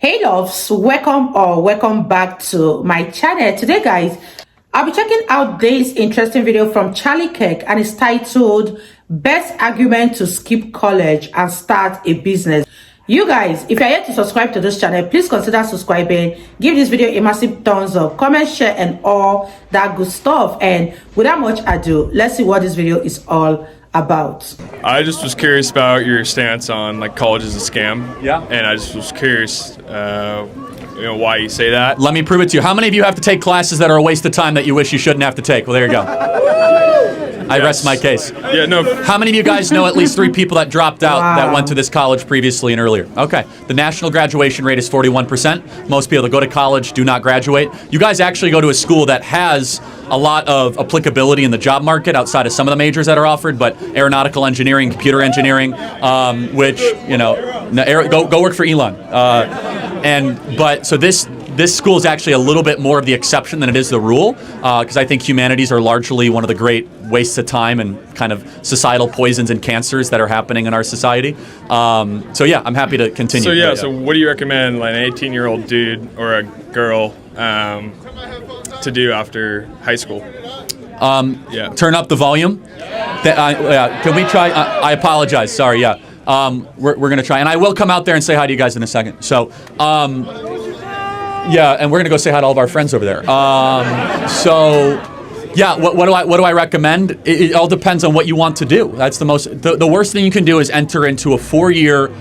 Hey loves, welcome back to my channel. Today guys, I'll be checking out this interesting video from Kirk, and it's titled Best Argument to Skip College and Start a Business. You guys, if you're yet to subscribe to this channel, please consider subscribing. Give this video a massive thumbs up, comment, share, and all that good stuff. And without much ado, let's see what this video is all about. I just was curious about your stance on like college is a scam. Yeah. And I just was curious, why you say that. Let me prove it to you. How many of you have to take classes that are a waste of time that you wish you shouldn't have to take? Well, there you go. I rest my case. Yeah, no. How many of you guys know at least 3 people that dropped out that went to this college previously and earlier? Okay. The national graduation rate is 41%. Most people that go to college do not graduate. You guys actually go to a school that has a lot of applicability in the job market outside of some of the majors that are offered, but aeronautical engineering, computer engineering, which, go work for Elon. So this school is actually a little bit more of the exception than it is the rule, because I think humanities are largely one of the great wastes of time and kind of societal poisons and cancers that are happening in our society. So yeah, I'm happy to continue. So what do you recommend like an 18-year-old dude or a girl to do after high school? Turn up the volume. Can we try? I apologize. Sorry. Yeah. We're going to try. And I will come out there and say hi to you guys in a second. So, and we're going to go say hi to all of our friends over there. What do I recommend? It all depends on what you want to do. That's the worst thing you can do is enter into a 4-year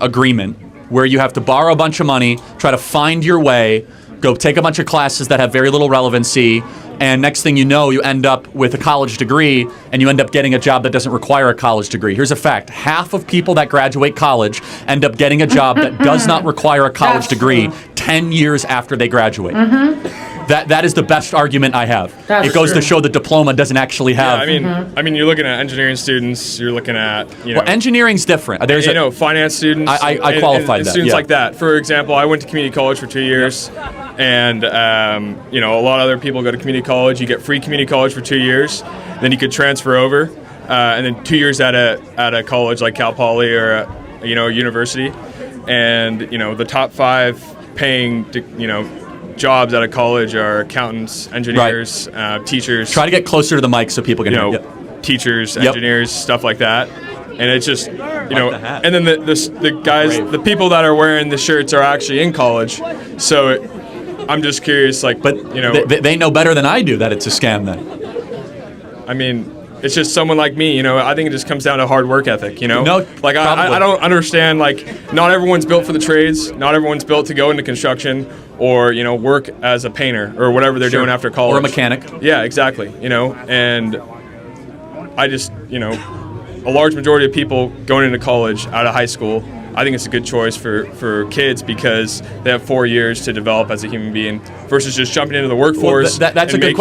agreement where you have to borrow a bunch of money, try to find your way, go take a bunch of classes that have very little relevancy, and next thing you know, you end up with a college degree, and you end up getting a job that doesn't require a college degree. Here's a fact. Half of people that graduate college end up getting a job that does not require a college degree 10 years after they graduate. That is the best argument I have. It goes to show the diploma doesn't actually have... I mean, you're looking at engineering students, you're looking at, Well, engineering's different. There's finance students. I qualified and that. Students like that. For example, I went to community college for 2 years, and, a lot of other people go to community college. You get free community college for 2 years, then you could transfer over, and then 2 years at a college like Cal Poly or, a university. And, the top 5 paying, jobs out of college are accountants, engineers, teachers. Try to get closer to the mic so people can hear. Teachers, engineers, stuff like that. And it's just, and then the guys, the people that are wearing the shirts are actually in college. So I'm just curious, they know better than I do that it's a scam then. I mean, it's just someone like me, I think it just comes down to hard work ethic, No, I don't understand, not everyone's built for the trades. Not everyone's built to go into construction or, work as a painter or whatever they're doing after college. Or a mechanic. Yeah, exactly, and I just, a large majority of people going into college out of high school, I think it's a good choice for kids because they have 4 years to develop as a human being versus just jumping into the workforce that's and a good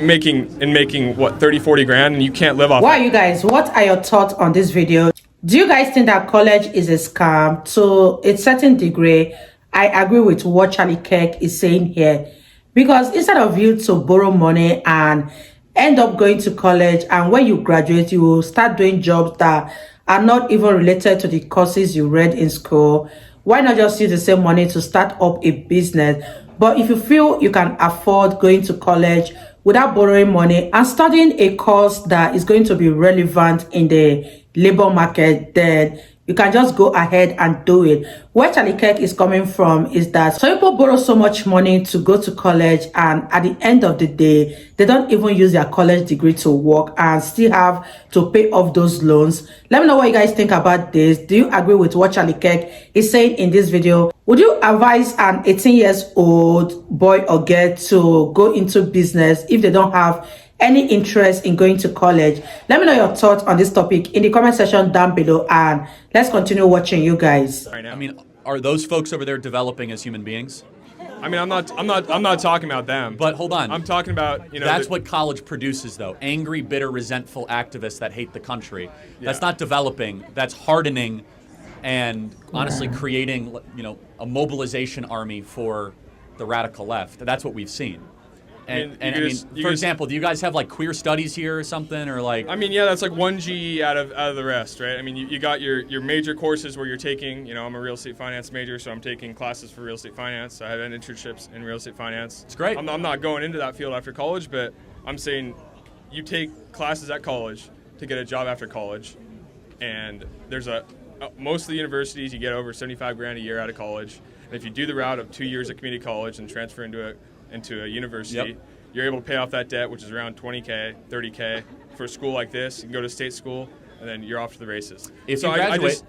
making what 30-40 grand, and you can't live off. Wow, you guys, what are your thoughts on this video? Do you guys think that college is a scam? To a certain degree, I agree with what Kirk is saying here, because instead of you to borrow money and end up going to college, and when you graduate, you will start doing jobs that are not even related to the courses you read in school. Why not just use the same money to start up a business? But if you feel you can afford going to college without borrowing money and studying a course that is going to be relevant in the labor market, then you can just go ahead and do it. Where Kirk is coming from is that some people borrow so much money to go to college, and at the end of the day, they don't even use their college degree to work and still have to pay off those loans. Let me know what you guys think about this. Do you agree with what Kirk is saying in this video? Would you advise an 18-year-old boy or girl to go into business if they don't have any interest in going to college? Let me know your thoughts on this topic in the comment section down below, and let's continue watching, you guys. I mean, are those folks over there developing as human beings? I mean, I'm not talking about them. But hold on. I'm talking about, That's what college produces, though. Angry, bitter, resentful activists that hate the country. Yeah. That's not developing. That's hardening and honestly creating, a mobilization army for the radical left. That's what we've seen. For example, do you guys have like queer studies here or something, or like? I mean, yeah, that's like one GE out of the rest, right? I mean, you got your major courses where you're taking, I'm a real estate finance major, so I'm taking classes for real estate finance. I have internships in real estate finance. It's great. I'm not going into that field after college, but I'm saying you take classes at college to get a job after college, and there's most of the universities you get over $75,000 a year out of college. And if you do the route of 2 years at community college and transfer into a university, you're able to pay off that debt, which is around $20K, $30K. For a school like this, you can go to state school, and then you're off to the races. If you graduate,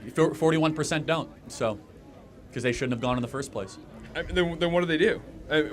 41% don't, so because they shouldn't have gone in the first place. Then what do they do?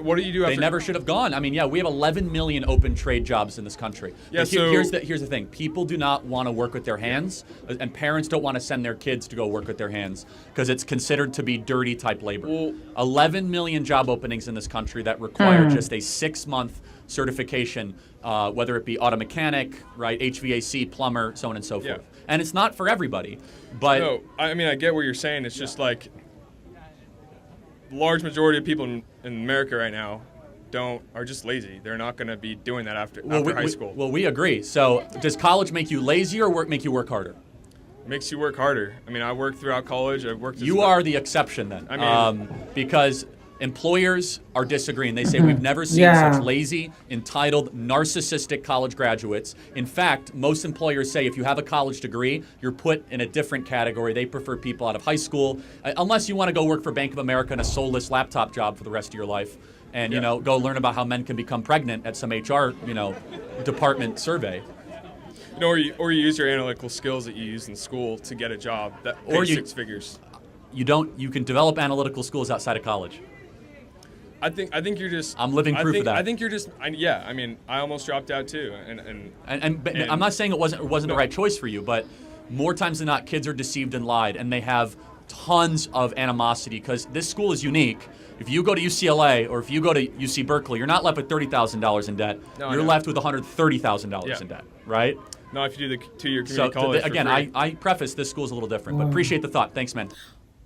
What do you do after? They never should have gone. I mean, yeah, we have 11 million open trade jobs in this country. Yeah, here's the thing. People do not want to work with their hands, and parents don't want to send their kids to go work with their hands because it's considered to be dirty type labor. Well, 11 million job openings in this country that require just a 6-month certification, whether it be auto mechanic, right, HVAC, plumber, so on and so forth. Yeah. And it's not for everybody. But no, I mean, I get what you're saying. It's just like large majority of people in America right now are just lazy. They're not going to be doing that after high school. Well, we agree. So does college make you lazy or make you work harder? It makes you work harder. I mean, I worked throughout college. I've worked. You are the exception then. I mean, because employers are disagreeing. They say we've never seen such lazy, entitled, narcissistic college graduates. In fact, most employers say if you have a college degree, you're put in a different category. They prefer people out of high school, unless you want to go work for Bank of America in a soulless laptop job for the rest of your life, and go learn about how men can become pregnant at some HR department survey. Or you use your analytical skills that you use in school to get a job that pays 6 figures. You can develop analytical skills outside of college. I think you're just. I'm living proof of that. I think you're just. I mean, I almost dropped out too, and I'm not saying it wasn't the right choice for you, but more times than not, kids are deceived and lied, and they have tons of animosity because this school is unique. If you go to UCLA or if you go to UC Berkeley, you're not left with $30,000 in debt. You're left with $130,000 in debt, right? No, if you do the 2-year community college. Again, I preface this school's a little different, but appreciate the thought. Thanks, man.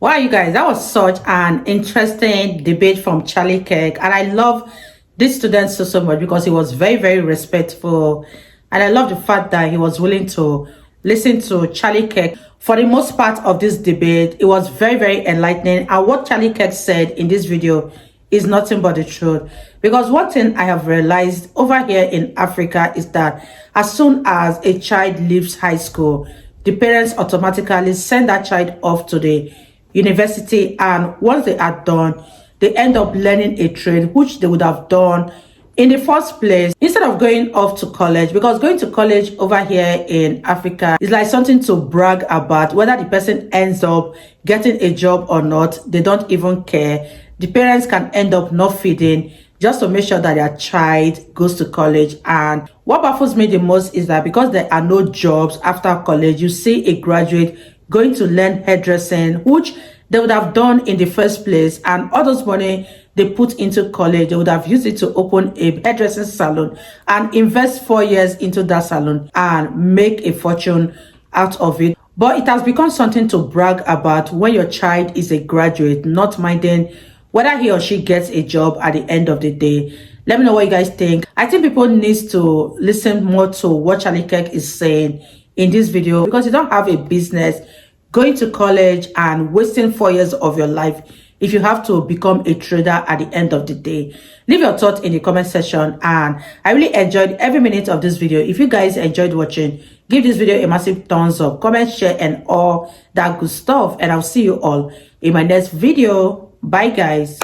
Wow, you guys, that was such an interesting debate from Charlie Kirk. And I love this student so much because he was very, very respectful. And I love the fact that he was willing to listen to Charlie Kirk. For the most part of this debate, it was very, very enlightening. And what Charlie Kirk said in this video is nothing but the truth. Because one thing I have realized over here in Africa is that as soon as a child leaves high school, the parents automatically send that child off to the university, and once they are done, they end up learning a trade which they would have done in the first place instead of going off to college. Because going to college over here in Africa is like something to brag about. Whether the person ends up getting a job or not, they don't even care. The parents can end up not feeding just to make sure that their child goes to college. And what baffles me the most is that because there are no jobs after college, you see a graduate going to learn hairdressing, which they would have done in the first place, and all those money they put into college, they would have used it to open a hairdressing salon and invest 4 years into that salon and make a fortune out of it. But it has become something to brag about when your child is a graduate, not minding whether he or she gets a job at the end of the day. Let me know what you guys think. I think people need to listen more to what Charlie Kirk is saying in this video, because you don't have a business going to college and wasting 4 years of your life if you have to become a trader at the end of the day. Leave your thoughts in the comment section, and I really enjoyed every minute of this video. If you guys enjoyed watching, give this video a massive thumbs up, comment, share, and all that good stuff. And I'll see you all in my next video. Bye guys.